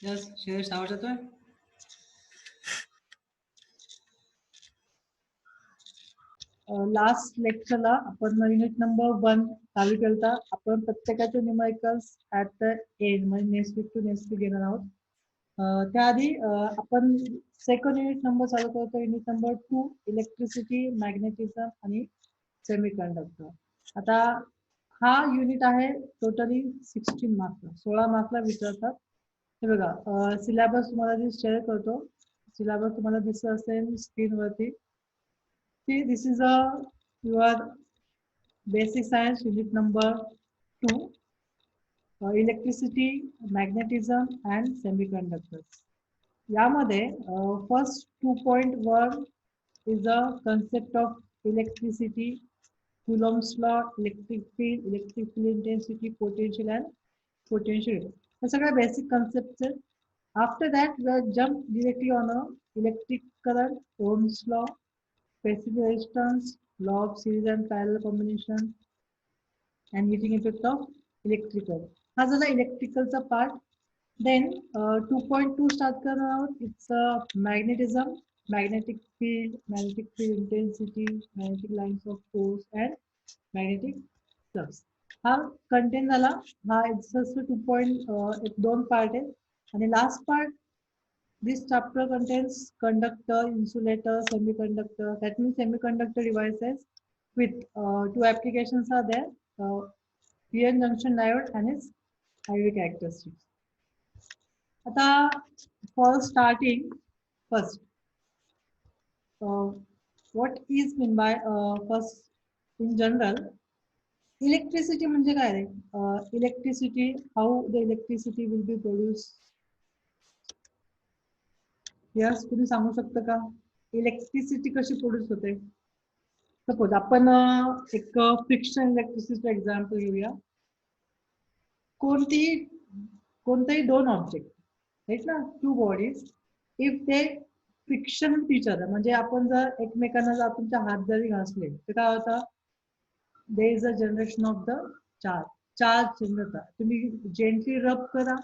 Yes Shivesh आवाज येतोय. Last लेक्चरला आपण युनिट नंबर 1 चालू केलता. आपण प्रत्येकाचे न्यूमरिकल्स ऍट द एंड म्हणजे next week to next week घेणार आहोत. त्याआधी आपण सेकंड युनिट नंबर चालू करतो. युनिट नंबर 2 इलेक्ट्रिसिटी, मॅग्नेटिझम आणि सेमीकंडक्टर. आता हा युनिट आहे टोटली 16 मार्क्स, 16 मार्क्सला विचारतात. हे बघा सिलेबस तुम्हाला शेअर करतो. सिलेबस तुम्हाला दिसत असेल स्क्रीनवरती. See, this is your basic science unit number 2, electricity, magnetism and semiconductors. यामध्ये first 2.1 is the concept of electricity, Coulomb's law, electric field intensity, potential and potential. हे सगळ्या basic concepts आहेत. After that, we will jump directly on a electric current, Ohm's law, specific resistance, law of series and parallel combination, and heating effect of electrical. हा झाला इलेक्ट्रिकलचा part. Then 2.2 start करणार आहोत. It's magnetism, magnetic field intensity, magnetic lines of force and magnetic flux. हा content झाला. हा exercise 2.2 part आहे. आणि last part, this chapter contains conductor, insulator, semiconductor. That means semiconductor devices with two applications are there: PN junction diode and its IV characteristics. आता for starting, first, what is meant by first in general, electricity म्हणजे काय रे? Electricity, how the electricity will be produced. Yes, तुम्ही सांगू शकता का electricity कशी produce होते? सपोज आपण एक फ्रिक्शन इलेक्ट्रिसिटी एक्झाम्पल घेऊया. कोणतेही दोन ऑब्जेक्ट आहेत ना, two bodies, if they friction with each other, म्हणजे आपण जर एकमेकांना जर तुमच्या हात जरी घासले तर काय होतं? There is a generation of the charge generate होता. तुम्ही जेंटली रब करा,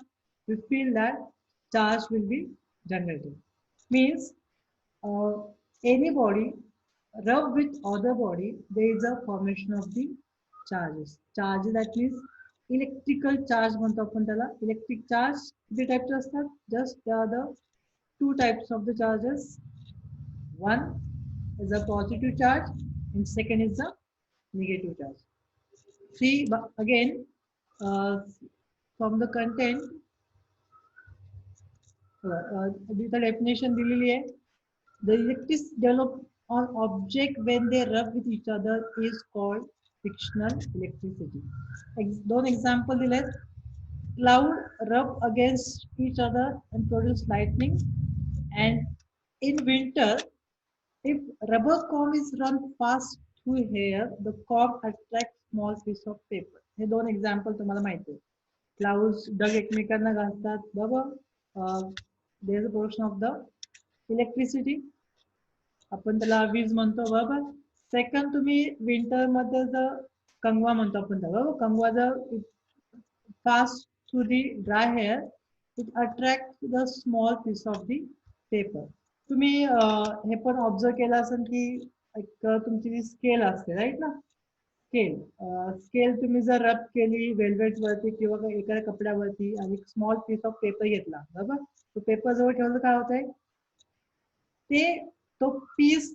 you feel that charge will be generated. Means any body rub with other body, there is a formation of the charges. Charges, that means electrical charge म्हणतो आपण त्याला. Electric charge किती types असतात? Just there are the two types of the charges. One is a positive charge and second is a negative charge. See again from the content, the definition दिलेली आहे. The electricity developed on object when they rub with each other is called frictional electricity. दोन example दिलेत. Cloud rub against each other and produce lightning. And in winter, if rubber comb is run fast through air, the comb attracts small piece of paper. हे दोन example तुम्हाला माहिती आहे. Clouds ढग एकमेकांना घासतात, बरोबर. There is a portion of the electricity, आपण त्याला वीज म्हणतो, बरोबर. सेकंड, तुम्ही विंटर मध्ये जर कंगवा म्हणतो आपण त्याला, बरोबर. कंगवा जर fast through the dry hair, it attract the small piece of the paper. तुम्ही हे पण ऑब्झर्व केलं असेल की एक तुमची जी स्केल असते, राईट ना, स्केल तुम्ही जर रब केली वेल्वेट वरती किंवा एखाद्या कपड्यावरती आणि स्मॉल पीस ऑफ पेपर घेतला, बरोबर, तो पेपर जवळ ठेवलं काय होतंय? ते तो पीस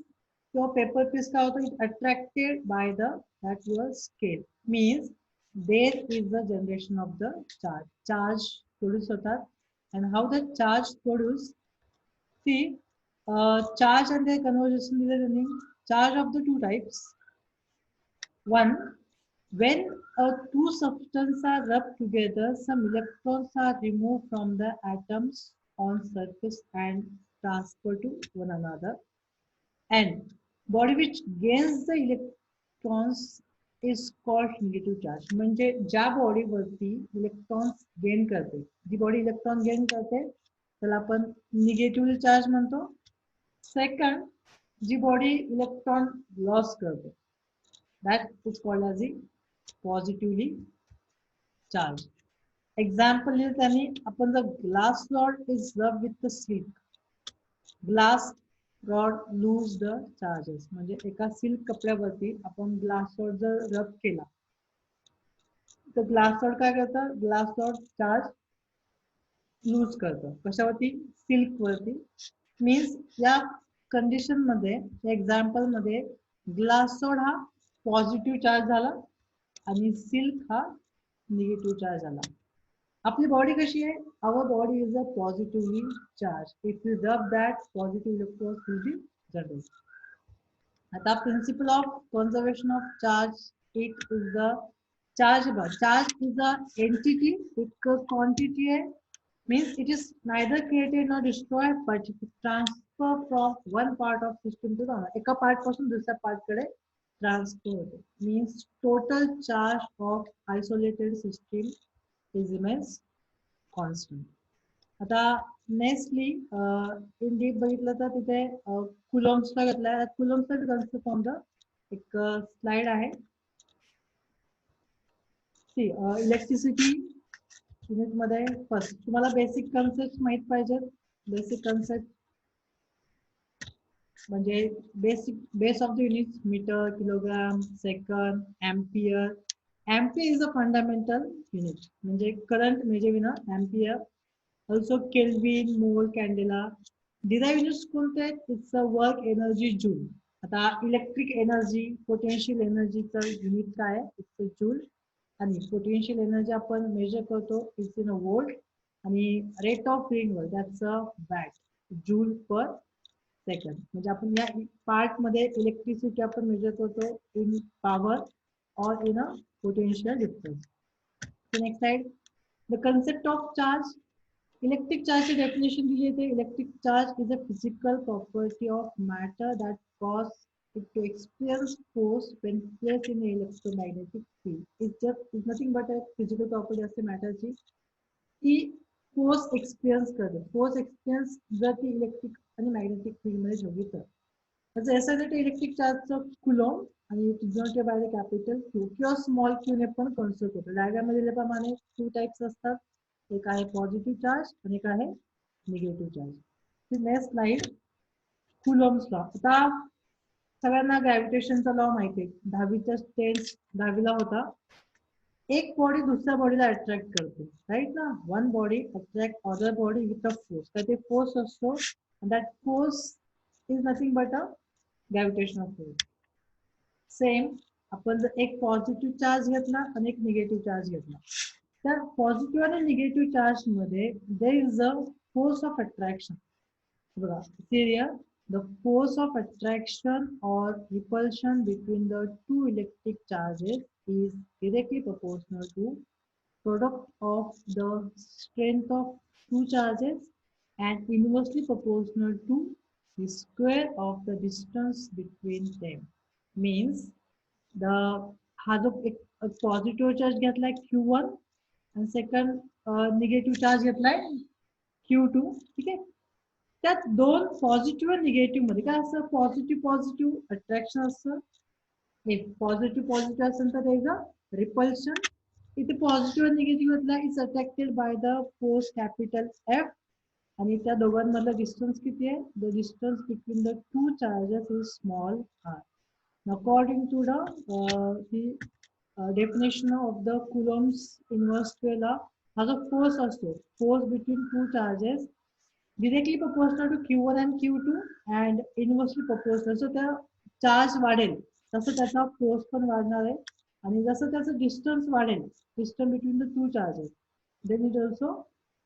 किंवा पेपर पीस काय होतं? It attracted by the that your scale. Means there is the generation of the charge produce होतात. and how the charge produce? See, charge and their conversation is the charge of the two types. One, when two substances are rubbed together, some electrons are removed from the atoms on surface and transferred to one another. And body which gains the electrons is called negative charge. म्हणजे ज्या body वरती electrons gain करते, जी body electron gain करते त्याला आपण negative charge म्हणतो. Second, जी body electron loss करते, that is called as the positively charged. Example त्यांनी आपण जर ग्लास रॉड इज रब with the silk, glass rod lose the charges, म्हणजे एका सिल्क कपड्यावरती आपण ग्लास रॉड जर रब केला तर ग्लास रॉड काय करतं, ग्लास रॉड चार्ज लूज करतं. कशावरती? सिल्क वरती. मीन्स या कंडिशन मध्ये, एक्झाम्पल मध्ये ग्लास रॉड हा पॉझिटिव्ह चार्ज झाला आणि सिल्क हा निगेटिव्ह चार्ज झाला. आपली बॉडी कशी आहे? Our body is a positively charge. If you rub that, positive electrons will be generated. आता principle of conservation of charge, it is the charge is a entity, एक quantity आहे. Means it is neither created nor destroyed, but it transfer from one part of system to the other. एका part पासून दुसऱ्या part कडे transfer होते. Means total charge of isolated system is remains constant. आता nextly in deep बघितलं तर तिथे कुलॉम्सला घेतलाय. कुलॉम्सचा कन्सेप्ट ऑन द एक स्लाइड आहे. इलेक्ट्रिसिटी युनिट मध्ये फर्स्ट तुम्हाला बेसिक कन्सेप्ट माहित पाहिजेत. बेसिक कन्सेप्ट म्हणजे base of the unit metre, kilogram, second, ampere. Ampere is a fundamental unit, म्हणजे करंट मेजर विना ampere. Also kelvin, mole, candela. Derive units कोणते आहेत? It's a work energy joule. आता electric energy, potential एनर्जीचं unit काय आहे? It's a joule. आणि potential energy आपण मेजर करतो इट्स इन अ वोल्ट. आणि rate of rainfall that's a watt, joule पर सेकंड. म्हणजे आपण या पार्ट मध्ये इलेक्ट्रिसिटी आपण मेजर करतो इन पॉवर और in a potential difference. Next slide. The concept of charge. Electric चार्जची डेफिनेशन दिली आहे. Electric charge is a physical property of matter that cause it to experience force when placed in an electromagnetic field. It's nothing but a physical property असते मॅटरची की force experience करते. Force experience जर ती electric आणि magnetic field मध्ये ठेवली तर त्याचं एसआयसाठी इलेक्ट्रिक चार्जचं कुलॉम आणि denoted by the capital Q किंवा स्मॉल क्यू ने पण कन्सिडर करतो. डायग्राम मध्ये दिल्याप्रमाणे टू टाइप्स असतात. एक आहे पॉझिटिव्ह चार्ज आणि एक आहे negative charge. Next slide. Coulomb's law. आता सगळ्यांना ग्रॅव्हिटेशनचा लॉ माहिती आहे. 10वीचा टेन्स 10वीला होता. एक बॉडी दुसऱ्या बॉडीला अट्रॅक्ट करते, राईट ना. One body attract other body with a force. तर ते फोर्स असतो. That force is nothing but a gravitational force. Same आपण जर एक पॉझिटिव्ह चार्ज घेतला आणि एक निगेटिव्ह चार्ज घेतला, तर पॉझिटिव्ह आणि निगेटिव्ह चार्ज मध्ये there is a force of attraction. बघा here the force of attraction or repulsion between the two electric charges is directly proportional to product of the strength of two charges and inversely proportional to the square of the distance between them. Means the हा जो एक positive charge घेतलाय Q1 आणि second negative charge घेतलाय Q2. ठीक आहे. त्यात दोन पॉझिटिव्ह आणि निगेटिव्ह मध्ये काय असतं? पॉझिटिव्ह अट्रॅक्शन असतं. हे पॉझिटिव्ह असेल तर इज अ रिपल्शन. इथे पॉझिटिव्ह आणि निगेटिव्ह मधला is attracted by the force capital F. आणि त्या दोघांमधला डिस्टन्स किती आहे? The distance between the two charges is small r. According to the definition of the Coulomb's inverse law, हा जो फोर्स असतो, force between two charges directly proportional to Q1 and Q2 and inversely proportional. So त्या charge वाढेल तसं त्याचा force पण वाढणार आहे. आणि जसं त्याचं डिस्टन्स वाढेल, distance between the two charges, then it also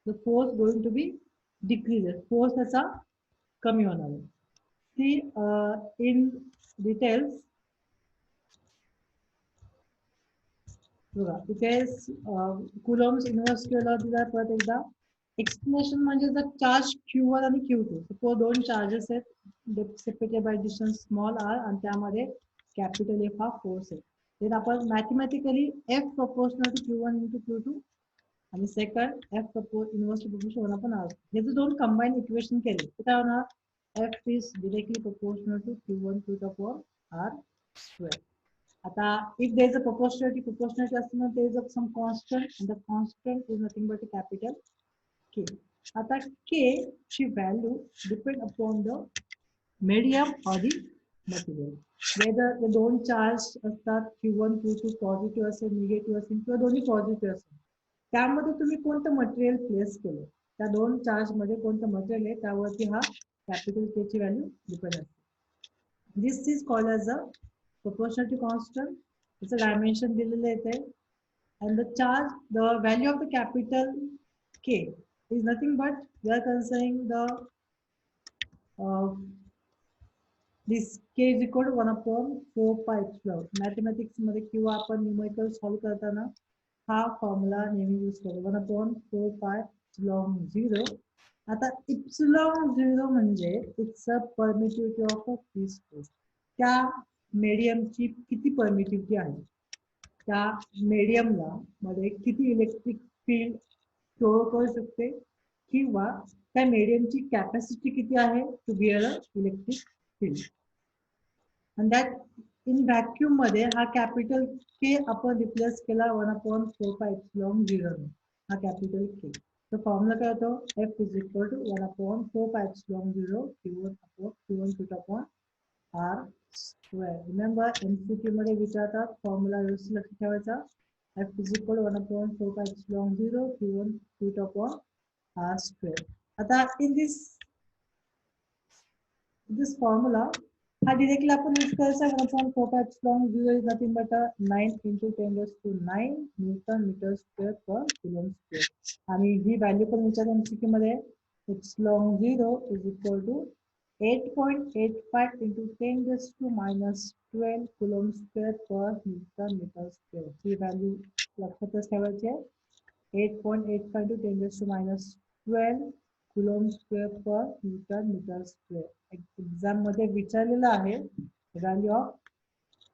the force going to be decreases. Force त्याचा कमी होणार आहे. ती इन डिटेल्स बघा. इथे कुलॉम्स इन्व्हर्स केला दिला परत एकदा. एक्सप्लेनेशन म्हणजे जर चार्ज Q1 आणि Q2 सपोज दोन चार्जेस आहेत separated by distance small r आणि त्यामध्ये कॅपिटल एफ हा फोर्स आहे. तर आपण mathematically F proportional to Q1 into Q2 आणि सेकंड एफ इन्व्हर्सली प्रपोर्शनल आपण आर. हे जर दोन कंबाईन इक्वेशन केले तर काय होणार? F is directly proportional to Q1 to the power r square. आता if there is a proportionality असताना there is a some constant and the constant is nothing but a capital K. आता K ची value depend upon the medium or the material. Whether the दोन charge असतात Q1 Q2 positive असेल negative असेल किंवा दोन्ही positive असेल त्यामध्ये तुम्ही कोणतं मटेरियल प्लेस केलं त्या दोन चार्ज मध्ये कोणतं मटेरियल आहे त्यावरती हा कॅपिटल के ची व्हॅल्यू डिपेंड असते this is called as a proportionality constant it's a dimension दिलेलं येते and the charge the value of the capital K is nothing but we are considering the this K is equal to 1 upon 4 pi epsilon mathematics मध्ये किंवा आपण numerical solve करताना हा formula नेहमी use करतो 1 upon 4 pi epsilon 0 आता epsilon 0 म्हणजे it's a permittivity of a free space त्या मीडियमची किती परमिटिव्हिटी आहे त्या मीडियमला मध्ये किती इलेक्ट्रिक फील्ड स्टोअर करू शकते किंवा त्या मीडियमची कॅपॅसिटी किती आहे to bear a electric field and that in vacuum मध्ये हा कॅपिटल के आपण रिप्लेस केला 1 upon 4 pi epsilon 0 हा कॅपिटल के तर फॉर्म्युला काय होतो F is equal to 1 upon 4 pi epsilon 0 Q1 Q2 upon R square. Remember MCQ मध्ये विचारतात फॉर्म्युला व्यवस्थित लक्षात ठेवायचा F is equal to 1 upon 4 pi epsilon 0 Q1 Q2 upon R square. आता in this formula हा directly आपण use करायचा 1 upon 4 pi epsilon 0 is nothing but a 9 into 10 raised to 9 Newton meter square per coulomb square. आणि ही value पण विचारतात MCQ मध्ये epsilon 0 is equal to 8.85 into 10 raised to minus 12 coulomb square per Newton meter square. He value लक्षातच ठेवायची आहे 8.85 into 10 raised to minus 12 coulomb square per Newton meter square. Exam मध्ये विचारलेलं आहे value of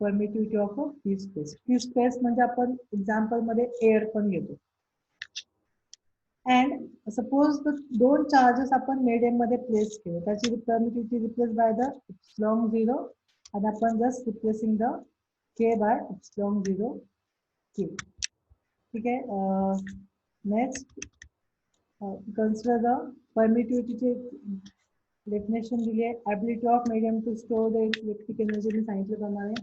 permittivity of a free space free space म्हणजे आपण example मध्ये air पण घेतो अँड सपोज दोन चार्जेस आपण मीडियम मध्ये प्लेस केले त्याची permittivity replace by the epsilon 0 आणि आपण जस्ट रिप्लेसिंग द के बाय एप्सिलॉन 0 के ठीक आहे next consider the permittivity definition दिली आहे ability of medium to store the electric energy मी सांगितल्याप्रमाणे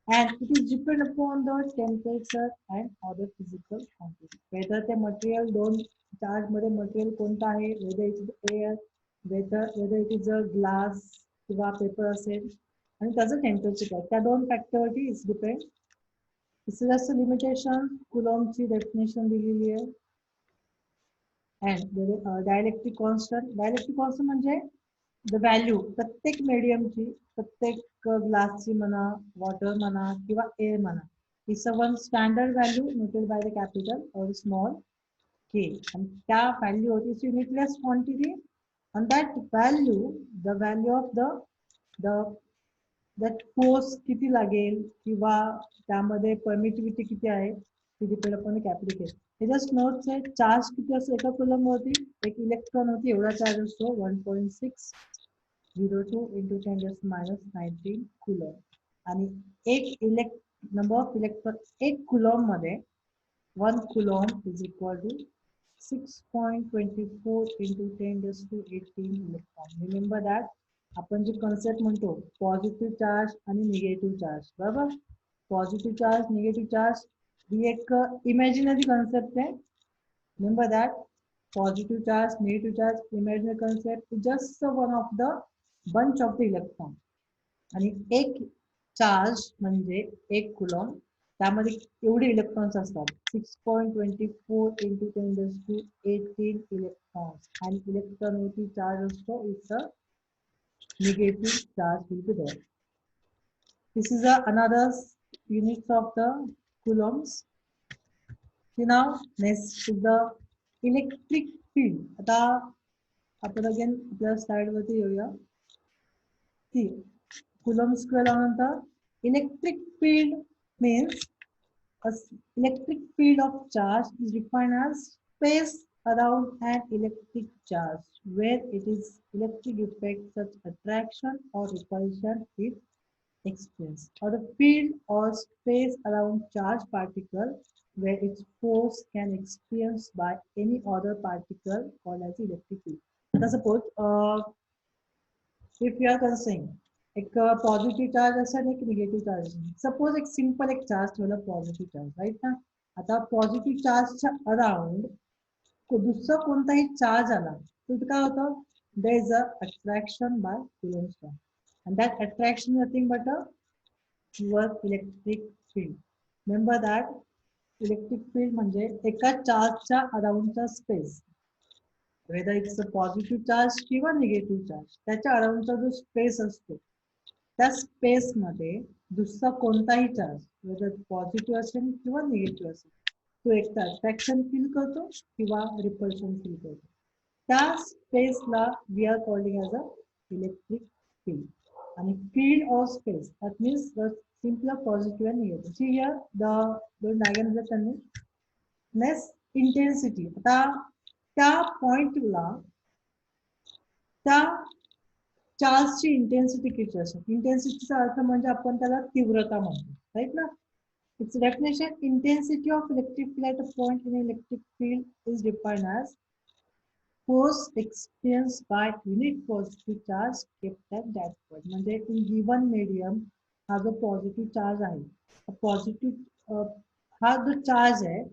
and it is depend upon the temperature and other physical quantity whether the material दोन charge मध्ये material कोणता आहे whether it is air whether it is a glass किंवा paper असेल आणि त्याचं temperature काय त्या दोन फॅक्टरवरती is depend this is just limitation कुलॉम्बची डेफिनेशन दिलेली आहे and dielectric constant म्हणजे द व्हॅल्यू प्रत्येक मीडियमची प्रत्येक ग्लासची म्हणा वॉटर म्हणा किंवा एअर म्हणा it's a one standard value noted by the capital और स्मॉल के आणि त्या व्हॅल्यू होती unitless quantity and that value the value of the that force किती लागेल किंवा त्यामध्ये परमिटिव्हिटी किती आहे ती डिपेंड अपॉन द कॅपिटल के हे जस्ट नोट्स आहे चार्ज किती असतो एका कुलम वरती एक इलेक्ट्रॉन होती एवढा चार्ज असतो 1.602 into 10 raised to minus 19 coulomb आणि एक नंबर ऑफ इलेक्ट्रॉन एक कुलम मध्ये 1 coulomb is equal to 6.24 into 10 raised to 18 electron remember that आपण जे कन्सेप्ट म्हणतो पॉझिटिव्ह चार्ज आणि निगेटिव्ह चार्ज बरोबर पॉझिटिव्ह चार्ज निगेटिव्ह चार्ज ही एक इमॅजिनरी कन्सेप्ट आहे remember that positive charge negative charge imaginary concept just one of the bunch of the electron आणि एक चार्ज म्हणजे एक कुलॉम त्यामध्ये एवढे इलेक्ट्रॉन्स असतात 6.24 into 10 raised to 18 इलेक्ट्रॉन्स आणि इलेक्ट्रॉन वरती चार्ज असतो it's a negative charge will be there. This is another units of the coulombs. See now next is the electric field. आता आपण again आपल्या slide वरती येऊया. See coulomb square लावल्यानंतर electric field means electric field of charge is defined as space around an electric charge where it is electric effect such attraction or repulsion is experience, or the field or space around charged particle where its force can experience by any other particle called as electric field. आता suppose if you are considering एक positive charge असेल एक negative charge असेल, suppose एक simple एक charge ठेवला positive charge, right ना. आता पॉझिटिव्ह चार्जच्या अराउंड दुसरा कोणताही चार्ज आला तर काय होतं, there is a attraction by Coulomb's law, and that attraction is nothing but a pure electric field. Remember that electric field म्हणजे एका चार्जच्या अराउंडचा space, whether it's a positive charge किंवा निगेटिव्ह चार्ज, त्याच्या अराउंडचा जो स्पेस असतो त्या स्पेस मध्ये दुसरा कोणताही चार्ज whether पॉझिटिव्ह असेल किंवा निगेटिव्ह असेल तो एक अट्रॅक्शन फील करतो किंवा रिपल्शन फील करतो. त्या स्पेसला we are calling as a electric field. आणि field of space that means the simple positive and negative. See here the दोन डायग्राम दिले त्यांनी. Next intensity. आता त्या पॉइंटला त्या चार्जची इंटेन्सिटी किती असते. इंटेन्सिटीचा अर्थ म्हणजे आपण त्याला तीव्रता म्हणतो, राईट ना. Its definition: intensity of electric field at a point in an electric field is defined as force experienced by unit positive charge kept at that point. म्हणजे in given medium हा जो पॉझिटिव्ह चार्ज आहे, positive हा जो charge आहे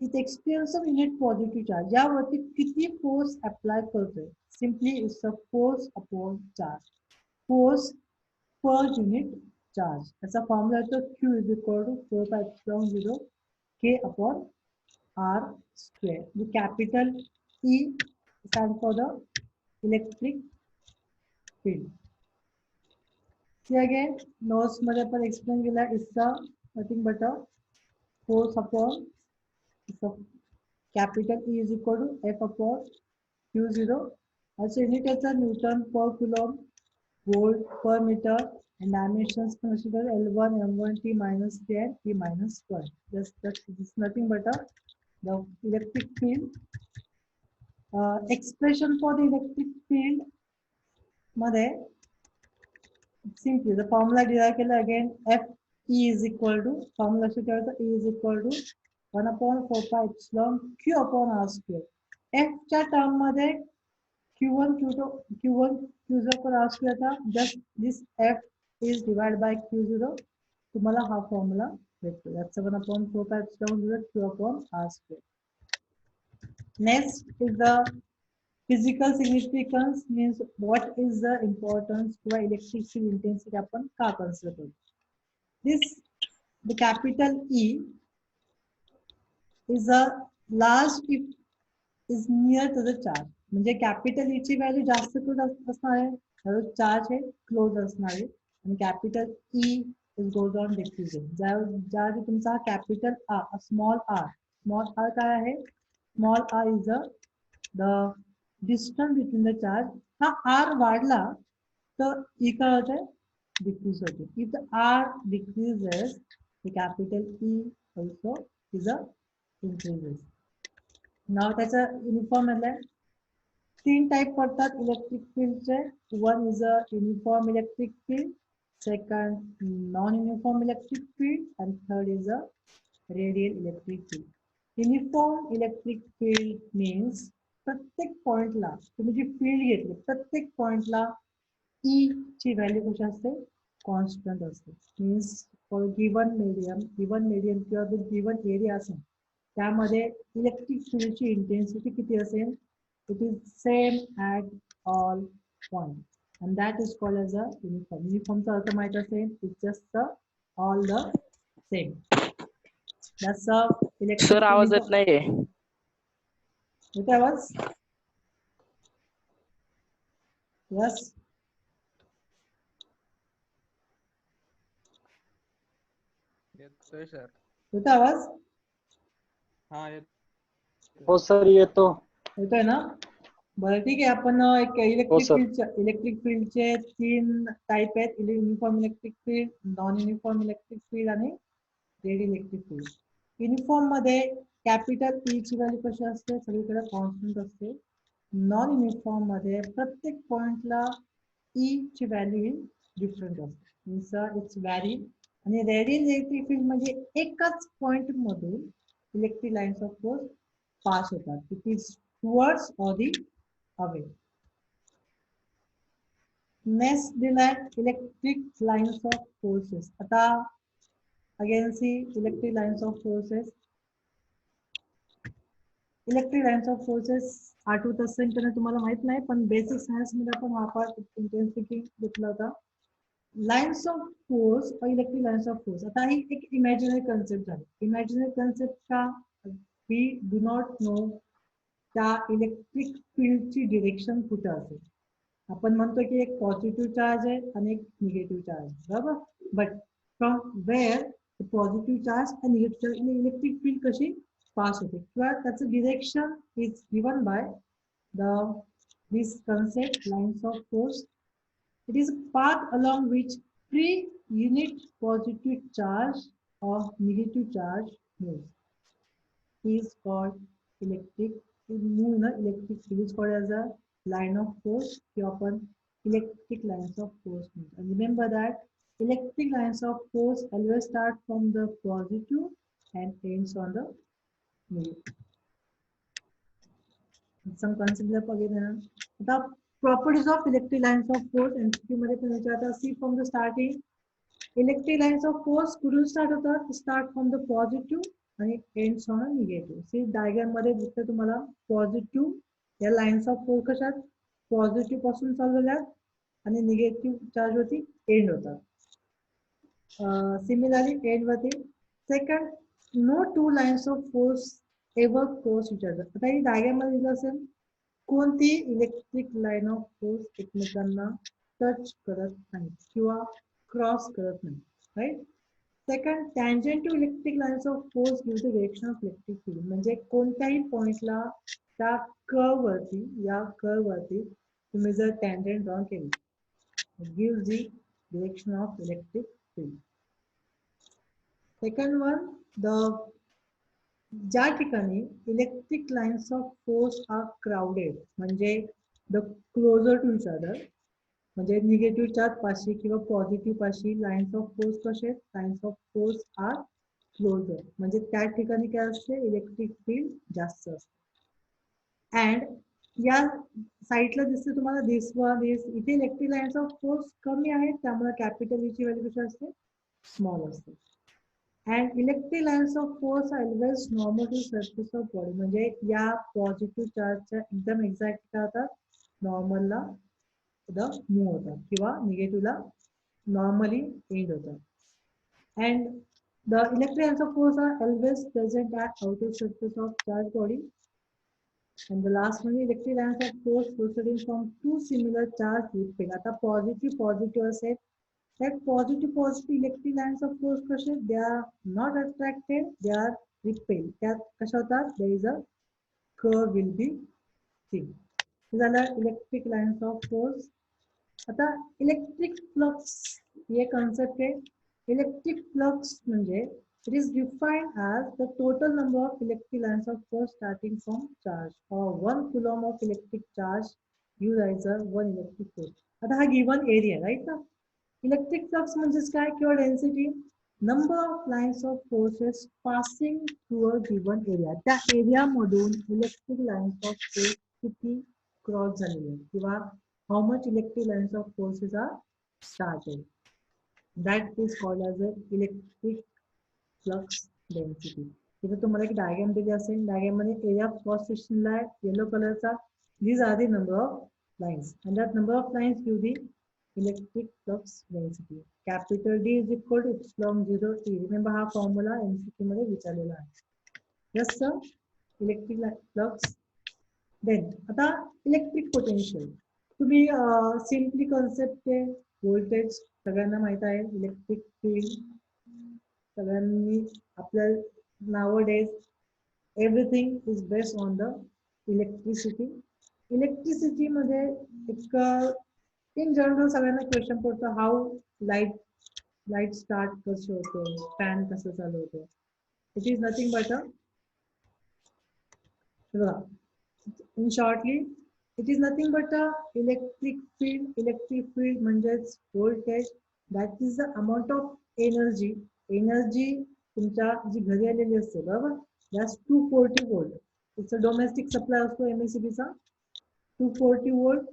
it experience of unit positive charge, यावरती किती force apply करतोय. Simply it's a force upon charge, force per unit charge. याचा फॉर्म्युला येतो Q is equal to 4πε0 K upon R square. The capital E stand for the electric field. See again, notes मध्ये पण explain केला. It's a nothing but a force upon capital E is equal to F upon Q0. Also unit is a Newton per coulomb, volt per meter, and dimensions consider L1, M1, T minus T and T minus 1. That's nothing but the electric field. Expression for the electric field मध्ये simply the formula derive केला again. F E is equal to formula अशी ठेवायचं, E is equal to 1 upon 4π Q upon R square. F च्या term मध्ये Q1 Q0 पर R square था. Just this F is divided by Q0. तुम्हाला हा formula भेटतो. That's 7 upon 4π Q upon R square. Next is the physical significance, means what is the importance to electric field intensity आपण का consider करतो. This the capital E is a large if is near to the charge. म्हणजे capital ई ची value जास्त असणार आहे, charge हे close असणार आहे. आणि capital E is goes on diffusion. ज्या तुमचा कॅपिटल आर, स्मॉल आर काय आहे, small R is the distance between the charge. हा आर वाढला तर ई काय होते, डिक्रीज होते. If the R decreases the capital E also is a increases. नाव त्याचं युनिफॉर्म आहे. 3 टाइप पडतात इलेक्ट्रिक फील्डचे. One is a uniform electric field, second non uniform electric field, आणि third is a radial electric field. Uniform electric field means प्रत्येक पॉइंटला तुम्ही जी field घेतली प्रत्येक पॉइंटला ई ची व्हॅल्यू कशी असते, कॉन्स्टंट असते. मीन्स फॉर गिवन मीडियम किंवा गिवन एरिया असेल त्यामध्ये इलेक्ट्रिक फील्डची इंटेन्सिटी किती असेल, it is same at all point, and that is called as a uniform. युनिफॉर्मचा अर्थ माहित असेल, it's just all the same. That's a electric. Sir आवाज येत नाहीये. येते आवाज? यस. येतोय सर. येते आवाज? हा येत. हो सर येतो. येतोय ना? बरं ठीक आहे. आपण एक इलेक्ट्रिक फील्डचे 3 टाइप आहेत. Uniform electric field, non uniform electric field आणि रेडियल इलेक्ट्रिक फील्ड. युनिफॉर्म मध्ये कॅपिटल ई ची व्हॅल्यू कशी असते, सगळीकडे कॉन्स्टंट असते. नॉन युनिफॉर्म मध्ये प्रत्येक पॉइंटला ई ची व्हॅल्यू ही डिफरंट असते. इट्स व्हॅरी आणि रेडियल इलेक्ट्रिक फील्ड म्हणजे एकाच पॉइंट मधून electric lines of force pass होतात. It is towards or the away. Next दिलाय इलेक्ट्रिक लाईन्स ऑफ फोर्सेस. आता again see electric lines of forces. Electric lines of forces आठवत असेल तर तुम्हाला माहित नाही, पण बेसिक सायन्स मध्ये आपण हा पार्ट इंटेन्सिटी घेतला होता. लाईन्स ऑफ फोर्स और इलेक्ट्रिक लाईन्स ऑफ फोर्स. आता ही एक इमॅजिनरी कन्सेप्ट झाली. इमॅजिनरी कन्सेप्ट का? वी डू नॉट नो त्या इलेक्ट्रिक फील्डची डिरेक्शन कुठे असेल. आपण म्हणतो की एक पॉझिटिव्ह चार्ज आहे आणि एक निगेटिव्ह चार्ज, बरोबर. But from where positive charge आणि निगेटिव्ह चार्ज आणि इलेक्ट्रिक फील्ड कशी पास होते किंवा त्याचं direction is given by the this concept lines of force. It is a path along which free unit positive charge or negative charge moves. He is called electric. Electric field is called as a line of force. You open electric lines of force. And remember that electric lines of force always start from the positive and ends on the negative. Some concept again. The properties of electric lines of force and see from the starting. Electric lines of force couldn't start from the positive and it ends on a negative. See diagram मध्ये दिसतं तुम्हाला positive या lines of force कशात positive पासून चाललेल्या आणि negative charge वरती end होतात. सिमिलरली एंड वरती second no two lines of force ever cross each other. आता ही डायग्राम मध्ये दिलं असेल कोणती इलेक्ट्रिक लाईन ऑफ फोर्स एकमेकांना टच करत नाही किंवा क्रॉस करत नाही, right. Second tangent to electric lines of force give the direction of electric field. म्हणजे कोणत्याही पॉइंटला त्या कर्व वरती या कर्व वरती तुम्ही जर टँजेंट ड्रॉ केली give the direction of electric field. Second one the ज्या ठिकाणी electric lines of force are crowded म्हणजे the closer to each other म्हणजे निगेटिव्ह चार्ज पाशी किंवा पॉझिटिव्ह पाशी लाईन्स ऑफ फोर्स कसे आहेत lines of force are closer म्हणजे त्या ठिकाणी काय असते इलेक्ट्रिक फील्ड जास्त असते. अँड या साईडला दिसते तुम्हाला दिस इथे इलेक्ट्रिक लाईन्स ऑफ फोर्स कमी आहेत त्यामुळे कॅपिटल ची व्हॅल्यू कशी असते स्मॉल असते. And electric lines of force are always normal to surface of body. म्हणजे या पॉझिटिव्ह चार्जच्या एकदम एक्झॅक्ट काय होतात नॉर्मलला मूव्ह होतात किंवा निगेटिव्हला नॉर्मली एंड होतात. And the electric lines of force are always present at outer surface of charged body. And the last one electric lines of force proceeding from two similar charged repel. आता positive असेल that positive electric lines of force कसे they are not attracted they are repelled. त्यात कशा होतात there is a curve will be seen. झालं electric lines of force. आता electric flux हे concept आहे. Electric flux म्हणजे it is defined as the total number of electric lines of force starting from charge or 1 coulomb of electric charge used as a 1 electric force. आता हा given area right ना. Electric flux म्हणजेच काय किंवा density number of lines of forces passing through a given area. त्या area मधून electric lines of force किती cross झालेले किंवा how much electric lines of forces are started that is called as a electric flux density. तिथे तुम्हाला एक diagram दिली असेल डायग्राम मध्ये एरिया ऑफ क्रॉस सेक्शनला आहे येलो कलरचा. These are the number of lines and that number of lines give the electric flux density. Capital D is equal to epsilon 0 E. Remember हा formula MCQ मध्ये विचारलेला आहे. Yes sir. Electric flux. Then आता electric potential तुम्ही simply concept आहे voltage सगळ्यांना माहित आहे. इलेक्ट्रिक फील्ड सगळ्यांनी आपल्या nowadays everything is based on the electricity. Electricity मध्ये एक इन जनरल सगळ्यांना क्वेश्चन पडतो हाऊ लाईट स्टार्ट कसं होतं फॅन कसं चालू होतं. It is nothing but in shortly it is nothing but a electric field. Electric field म्हणजेच voltage that is the amount of energy तुमच्या जी घरी आलेली असते बरोबर, that's 240 volt. It's a domestic supply असतो MACB चा 240 volt.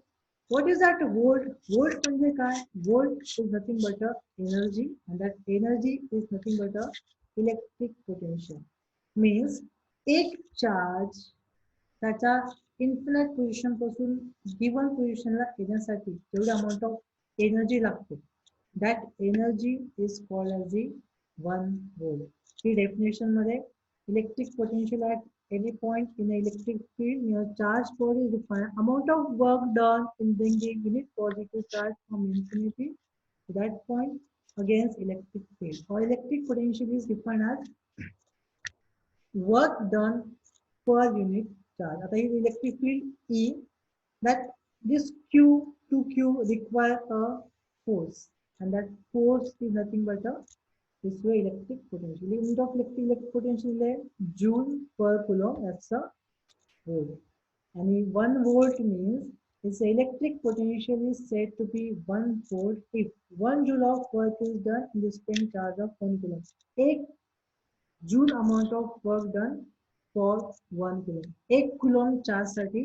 What is that volt? Volt म्हणजे काय? Volt is nothing but a energy, and that energy is nothing but a electric potential. Means एक चार्ज त्याच्या इन्फिनिट पोझिशन पासून given पोझिशनला येण्यासाठी जेवढी अमाऊंट ऑफ एनर्जी लागते, that energy is called as the 1 volt. ही डेफिनेशन मध्ये electric potential at any point in an electric field near charge pole is defined amount of work done in bringing unit positive charge from infinity to that point against electric field, or electric potential is defined as work done per unit charge. आता ही electric field E, that this Q to Q require a force, and that force is nothing but a this way electric potential. Unit of electric potential is joule per coulomb. That's a volt. And 1 volt means its electric potential is said to be 1 volt if 1 joule of work is done in the spring charge of 1 coulomb. 1 joule amount of work done for 1 coulomb. 1 coulomb charge साठी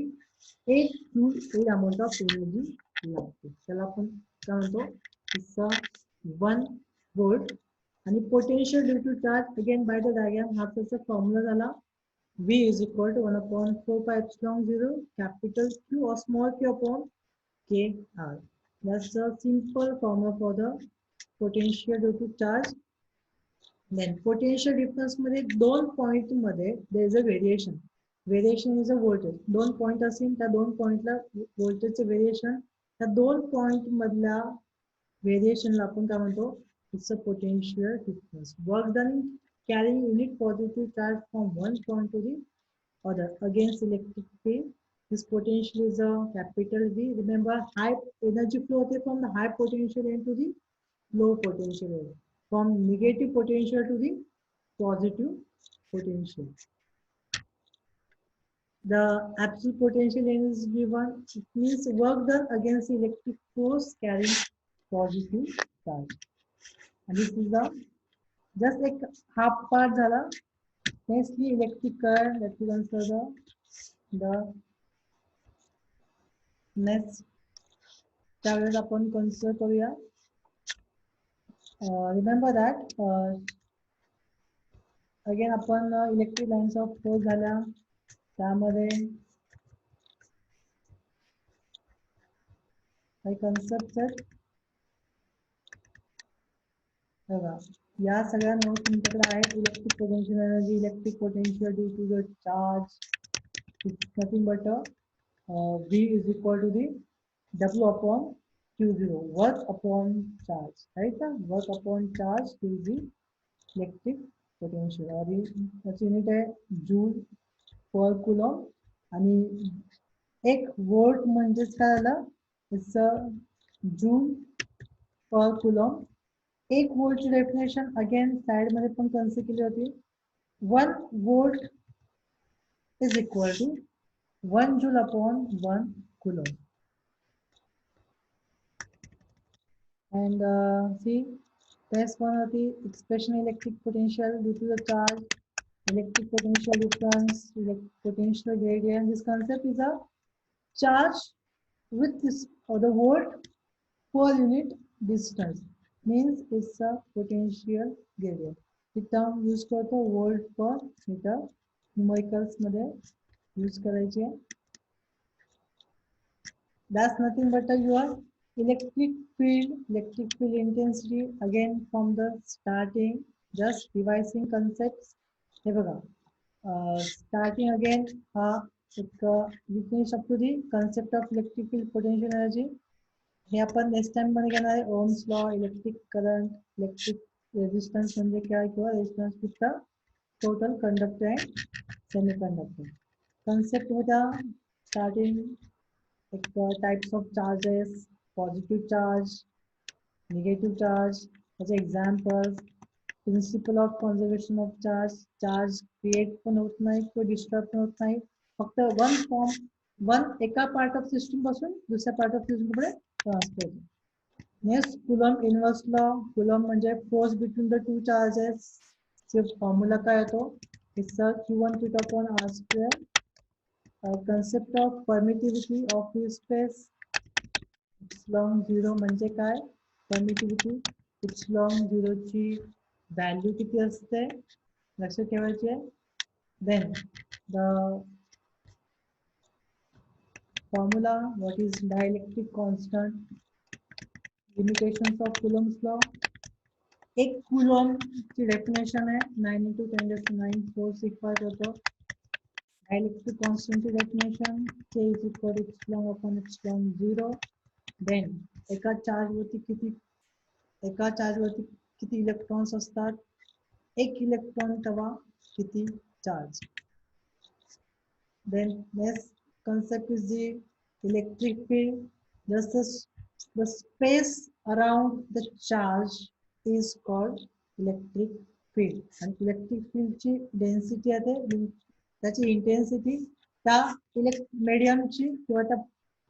1 joule he amount of energy लागते. त्याला आपण काय म्हणतो? It's a 1 volt. आणि potential due to charge, again by the diagram हा त्याचा formula झाला V is equal to 1 upon 4 pi epsilon 0 capital Q or small q upon KR. That's a simple formula for the potential due to charge. Then potential difference मध्ये दोन point मध्ये there is a variation. Variation is a voltage. दोन point असेल त्या दोन पॉइंटला व्होल्टेजचे variation, त्या दोन पॉइंट मधल्या व्हेरिएशनला आपण काय म्हणतो? It's a potential difference. Work done carrying unit positive charge from one point to the other against electric field. This potential is a capital V. Remember, high energy flow from the high potential end to the low potential end. From negative potential to the positive potential. The absolute potential end is given. It means work done against electric force carrying positive charge. And this is the just like half part झाला. Next the electric current, that will answer the next. त्यावेळेस आपण consider करूया. Remember that again आपण electric lines of force झाल्या, त्यामध्ये काही concept आहेत बघा. या सगळ्या नोट्स तुमच्याकडे आहेत. Electric potential energy, electric potential due to the charge, nothing but V is equal to the W upon Q0, work upon charge, right? Work upon charge is the electric potential. और त्याची unit आहे joule per Coulomb, आणि 1 volt म्हणजेच काय झालं? It's joule per coulomb. 1 वोल्टची definition again side मध्ये पण कन्सिडर केली होती. 1 volt is equal to 1 joule upon 1 coulomb. And see, test one of the expression electric potential due to the charge, electric potential difference, potential gradient. This concept is a charge with this or the volt per unit distance, means it's a potential gradient. The term use करतो volt per meter, numericals मध्ये use करायचे. That's nothing but your electric field intensity. Again from the starting, just revising concepts. हे बघा, starting again we finish up to the concept of electric field potential energy. हे आपण next time मध्ये घेणार आहे. Ohm's law, electric current, electric resistance म्हणजे काय, किंवा resistance with the total conductor and semiconductor. Concept होता starting types of charges, positive charge, negative charge, as examples, principle of conservation of charge, charge create पण होत नाही किंवा disturb पण होत नाही, फक्त वन एका पार्ट ऑफ सिस्टम पासून दुसऱ्या पार्ट ऑफ सिस्टम कडे ट्रान्सफर होतो. Next, Coulomb inverse law. Coulomb म्हणजे force between the two charges. Formula काय येतो? It's a Q1 Q2 upon R square. Concept of permittivity of free space. Epsilon 0 म्हणजे काय? Permittivity. Epsilon 0 ची value किती असते? लक्षात ठेवायचे. Then the formula, what is dielectric constant, limitations of Coulomb's law. एक कूलॉम की डेफिनेशन है 9 × 10⁹ 465 होतो. डायलेक्ट्रिक कांस्टेंट की definition K is equal to epsilon upon epsilon 0. Then एका चार्ज वरती किती इलेक्ट्रॉन्स असतात? एक इलेक्ट्रॉन तेव्हा किती charge? Then next concept is the electric field. The space around the charge is called electric field. And electric field ची density आहे त्याची इंटेन्सिटी त्या medium ची किंवा त्या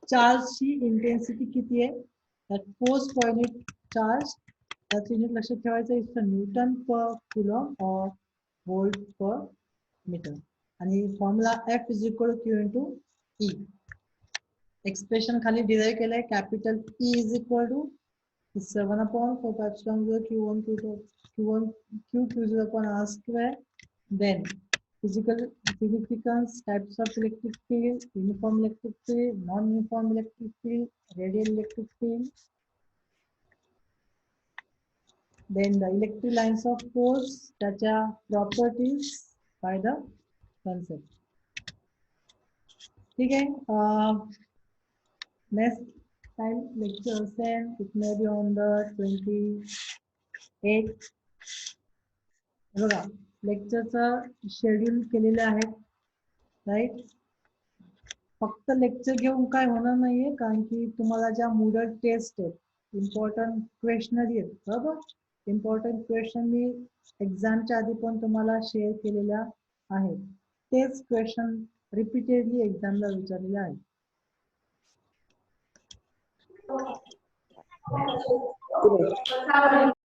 चार्ज ची इंटेन्सिटी किती आहे? That force per unit charge, त्याची युनिट लक्षात ठेवायचं is न्यूटन पर Coulomb or volt per meter. आणि formula F is equal to Q into E. Expression खाली डिराइव केलंय. Capital E is equal to 7/4 Q1 Q0 upon R square. Then physical significance, types of electric field, uniform electric field, non-uniform electric field, radial electric field. Then the electric lines of force, त्याच्या properties by the concept. ठीक है. Next time lecture send, it may be on the 28th. बघा लेक्चरचं schedule केलेलं आहे right. फक्त lecture घेऊन काय होणार नाहीये, कारण की तुम्हाला ज्या मूडल टेस्ट आहेत, इम्पॉर्टंट क्वेश्चनरी आहेत बरोबर. इम्पॉर्टंट क्वेश्चन मी एक्झामच्या आधी पण तुम्हाला शेअर केलेल्या आहेत. तेच क्वेश्चन रिपीटेडली एक्झामला विचारलेले आहेत.